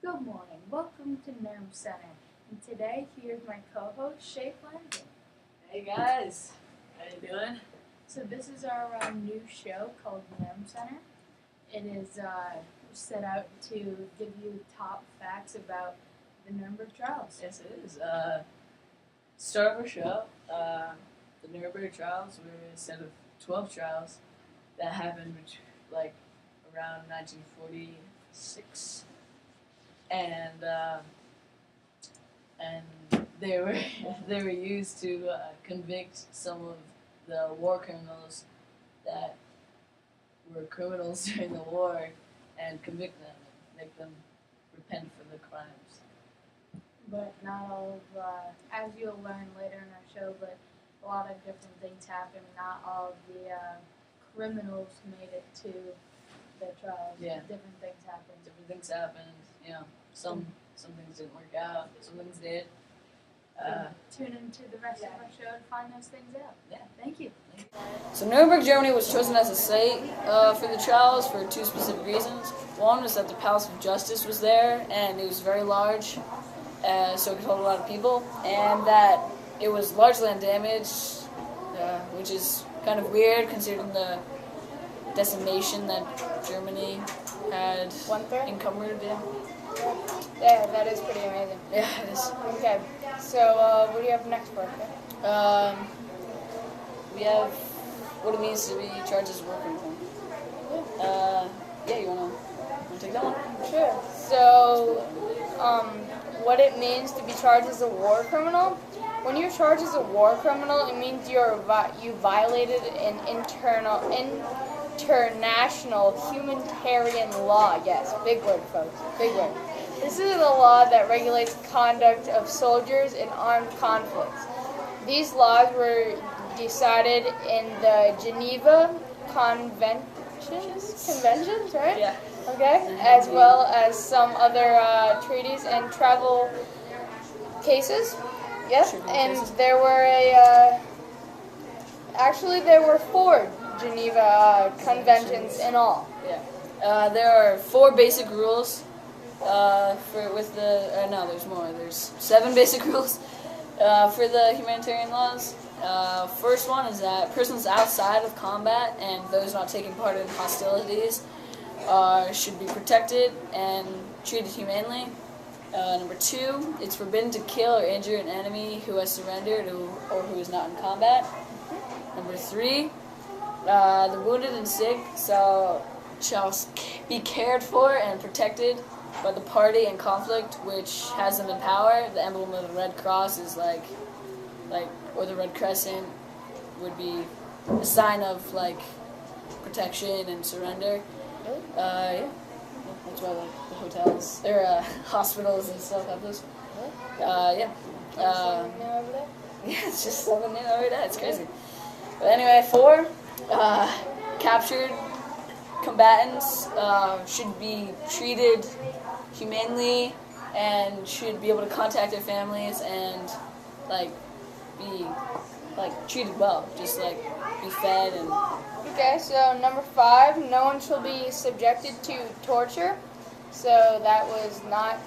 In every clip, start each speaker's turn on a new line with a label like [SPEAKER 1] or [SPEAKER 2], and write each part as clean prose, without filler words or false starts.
[SPEAKER 1] Good morning. Welcome to NERM Center. And today, here's my co-host, Shay Flanagan.
[SPEAKER 2] Hey guys, how you doing?
[SPEAKER 1] So this is our new show called NERM Center. It is set out to give you top facts about the Nuremberg trials.
[SPEAKER 2] Yes, it is. Start of our show. The Nuremberg trials were a set of 12 trials that happened around 1946, and they were they were used to convict some of the war criminals that were criminals during the war and convict them and make them repent for the crimes.
[SPEAKER 1] But not all of, as you'll learn later in our show, but a lot of different things happened. Not all of the criminals made it to the trials.
[SPEAKER 2] Yeah.
[SPEAKER 1] Different things happened.
[SPEAKER 2] Different things happened. You know, some things didn't work out. Some things did.
[SPEAKER 1] Tune into the rest of our show to find those things out.
[SPEAKER 2] Yeah.
[SPEAKER 1] Thank you.
[SPEAKER 3] So Nuremberg, Germany was chosen as a site for the trials for two specific reasons. One was that the Palace of Justice was there, and it was very large, so it could hold a lot of people, and that it was largely undamaged, which is kind of weird considering the decimation that Germany had encumbered.
[SPEAKER 4] Yeah, that is pretty amazing.
[SPEAKER 3] Yeah, it is.
[SPEAKER 4] Okay, so what do you have next for us?
[SPEAKER 3] We have what it means to be charged as a war criminal. Yeah, you wanna take that one?
[SPEAKER 4] Sure. So, what it means to be charged as a war criminal? When you're charged as a war criminal, it means you violated an international humanitarian law. Yes, big word, folks. Big word. This is a law that regulates conduct of soldiers in armed conflicts. These laws were decided in the Geneva Conventions, right?
[SPEAKER 3] Yeah.
[SPEAKER 4] Okay, as well as some other treaties and travel cases. Yes, and there were there were 4 Geneva Conventions in all.
[SPEAKER 3] Yeah. There are 4 basic rules. There's more. There's 7 basic rules for the humanitarian laws. First one is that persons outside of combat and those not taking part in hostilities should be protected and treated humanely. Number 2, it's forbidden to kill or injure an enemy who has surrendered or who is not in combat. Number 3, the wounded and sick shall be cared for and protected by the party in conflict which has them in power. The emblem of the Red Cross is or the Red Crescent would be a sign of protection and surrender. Yeah. That's why the hotels or hospitals and stuff have those. Yeah. Yeah, it's just something new every day. It's crazy. But anyway, 4, captured combatants should be treated humanely and should be able to contact their families and be treated well, just be fed and.
[SPEAKER 4] Okay, so number 5, no one shall be subjected to torture. So that was not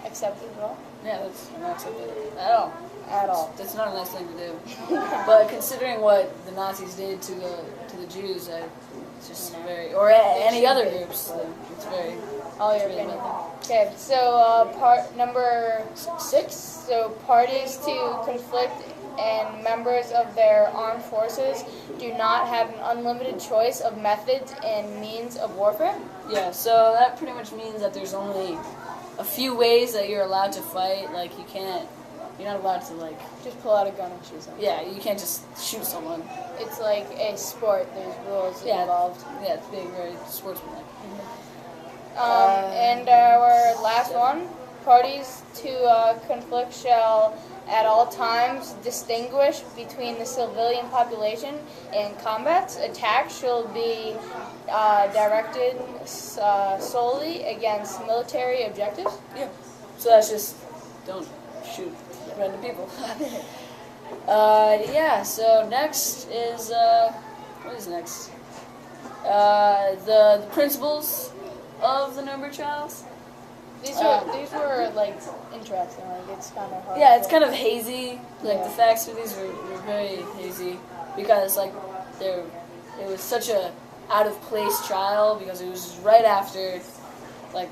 [SPEAKER 4] accepted at all.
[SPEAKER 3] Yeah, that's not accepted at all.
[SPEAKER 4] At all.
[SPEAKER 3] That's not a nice thing to do. But considering what the Nazis did to the Jews, it's just any other groups, it's very.
[SPEAKER 4] All your opinion. Okay, so part number 6. So parties to conflict and members of their armed forces do not have an unlimited choice of methods and means of warfare.
[SPEAKER 3] Yeah, so that pretty much means that there's only a few ways that you're allowed to fight. You're not allowed to
[SPEAKER 4] just pull out a gun and shoot someone.
[SPEAKER 3] Yeah, you can't just shoot someone.
[SPEAKER 4] It's like a sport. There's rules involved.
[SPEAKER 3] Yeah, it's being very sportsmanlike.
[SPEAKER 4] And our last one, parties to conflict shall at all times distinguish between the civilian population and combat. Attacks shall be directed solely against military objectives.
[SPEAKER 3] Yeah. So that's just don't shoot random people. Yeah. So next is what is next? The principles of the Nuremberg trials.
[SPEAKER 4] These were like interesting. Like it's kind of hard.
[SPEAKER 3] Yeah, it's kind of hazy. Like
[SPEAKER 4] Yeah.
[SPEAKER 3] the facts for these were very hazy because like it was such a out of place trial because it was right after like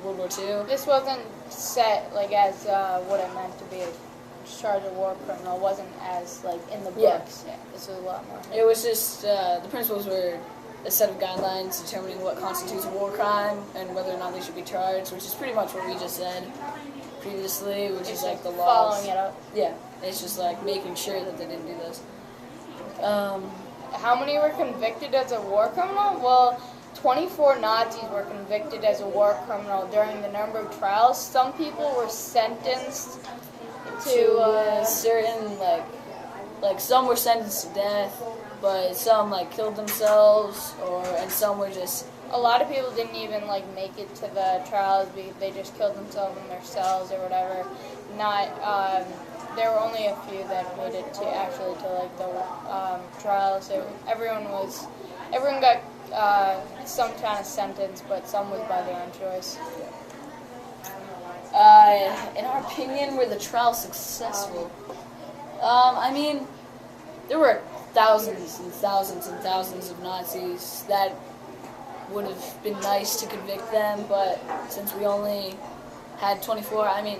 [SPEAKER 3] World War II.
[SPEAKER 4] This wasn't set like as what it meant to be a charge of war criminal. It wasn't as like in the
[SPEAKER 3] Yeah.
[SPEAKER 4] books. Yeah, this was a lot more.
[SPEAKER 3] It was just the principles were a set of guidelines determining what constitutes a war crime and whether or not they should be charged, which is pretty much what we just said previously, which is like the laws.
[SPEAKER 4] Following it up.
[SPEAKER 3] Yeah, it's just like making sure that they didn't do this.
[SPEAKER 4] How many were convicted as a war criminal? Well, 24 Nazis were convicted as a war criminal during the Nuremberg trials. Some people were sentenced to
[SPEAKER 3] certain like some were sentenced to death, but some like killed themselves, and some were just
[SPEAKER 4] a lot of people didn't even like make it to the trials. They just killed themselves in their cells or whatever. There were only a few that made it to like the trials. So everyone got some kind of sentence, but some was by their own choice.
[SPEAKER 3] in our opinion, were the trials successful? I mean, there were thousands and thousands and thousands of Nazis that would have been nice to convict them, but since we only had 24, I mean,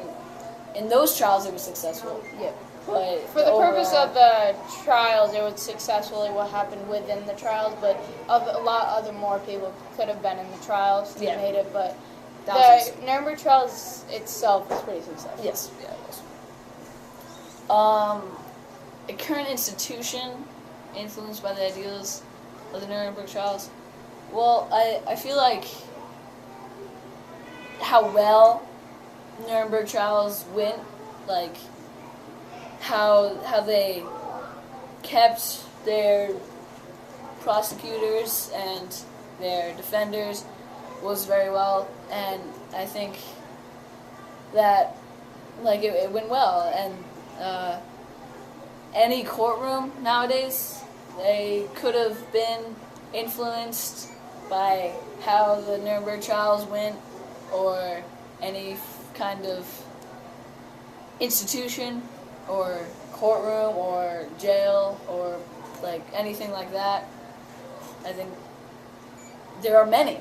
[SPEAKER 3] in those trials it was successful.
[SPEAKER 4] Yeah.
[SPEAKER 3] But
[SPEAKER 4] For the purpose of the trials, it was successfully what happened within the trials, but a lot more people could have been in the trials to
[SPEAKER 3] Yeah.
[SPEAKER 4] made it, but
[SPEAKER 3] thousands.
[SPEAKER 4] the Nuremberg trials itself was pretty successful.
[SPEAKER 3] Yes, yeah, it was. A current institution influenced by the ideals of the Nuremberg trials. Well, I feel like how well Nuremberg trials went, like how they kept their prosecutors and their defenders was very well, and I think that like it went well, and any courtroom nowadays, they could have been influenced by how the Nuremberg trials went, or any kind of institution or courtroom or jail or like anything like that. I think there are many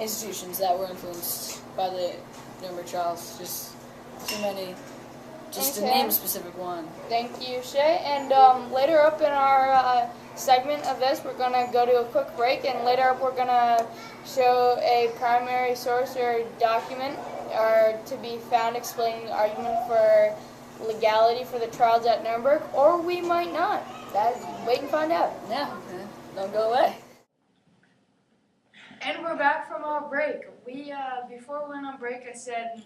[SPEAKER 3] institutions that were influenced by the Nuremberg trials, just too many, just to
[SPEAKER 4] Okay.
[SPEAKER 3] name a specific one.
[SPEAKER 4] Thank you, Shay. And later up in our segment of this, we're going to go to a quick break, and later up we're going to show a primary source or document or to be found explaining the argument for legality for the trials at Nuremberg, or we might not. Wait and find out.
[SPEAKER 3] Yeah, don't go away.
[SPEAKER 1] And we're back from our break. We before we went on break, I said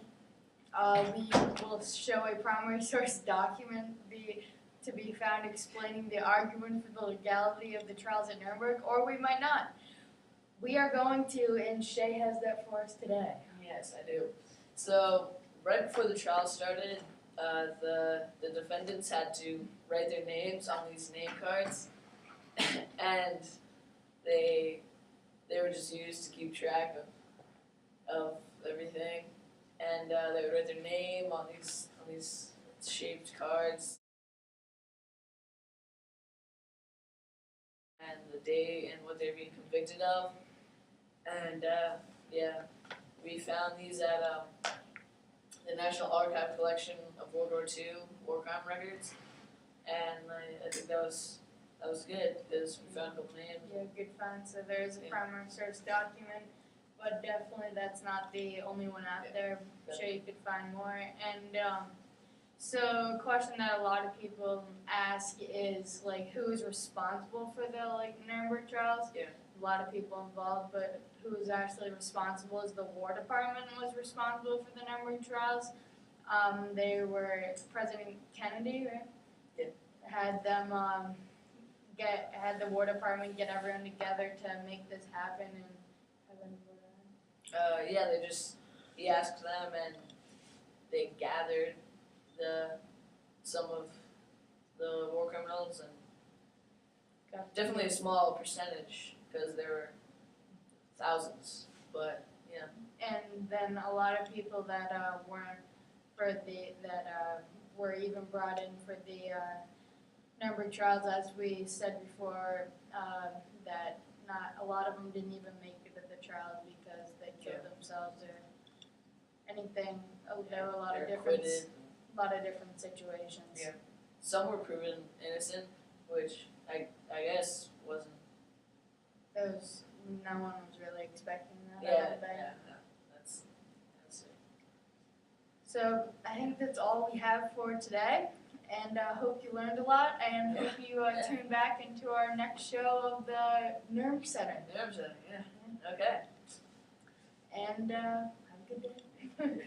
[SPEAKER 1] we will show a primary source document to be found explaining the argument for the legality of the trials at Nuremberg, or we might not. We are going to, and Shay has that for us today.
[SPEAKER 2] Yes, I do. So, right before the trial started, the defendants had to write their names on these name cards, and they were just used to keep track of everything, and they would write their name on these shaped cards, and the day and what they're being convicted of, and we found these at the National Archive Collection of World War II war crime records, and I think that was good because we found a couple names.
[SPEAKER 1] Yeah, good find. So there is a primary source document, but definitely that's not the only one out there. I'm sure you could find more. And so a question that a lot of people ask is like, who is responsible for the Nuremberg trials?
[SPEAKER 2] Yeah.
[SPEAKER 1] A lot of people involved, but who is actually responsible is the War Department was responsible for the Nuremberg trials. They were President Kennedy, right?
[SPEAKER 2] Yeah.
[SPEAKER 1] Had them had the War Department get everyone together to make this happen and have them vote on it.
[SPEAKER 2] He asked them, and they gathered some of the war criminals, and definitely a small percentage because there were thousands, but
[SPEAKER 1] And then a lot of people that weren't for were even brought in for the number of trials, as we said before, that not a lot of them didn't even make it to the trials because they killed themselves or anything. There were a lot of
[SPEAKER 2] They're
[SPEAKER 1] different
[SPEAKER 2] acquitted.
[SPEAKER 1] situations.
[SPEAKER 2] Yeah. Some were proven innocent, which I guess wasn't.
[SPEAKER 1] Those no one was really expecting that.
[SPEAKER 2] Yeah,
[SPEAKER 1] I don't think.
[SPEAKER 2] yeah, that's it.
[SPEAKER 1] So I think that's all we have for today, and hope you learned a lot, and hope you tune back into our next show of the NERM Center.
[SPEAKER 2] Yeah, okay.
[SPEAKER 1] And have a good day.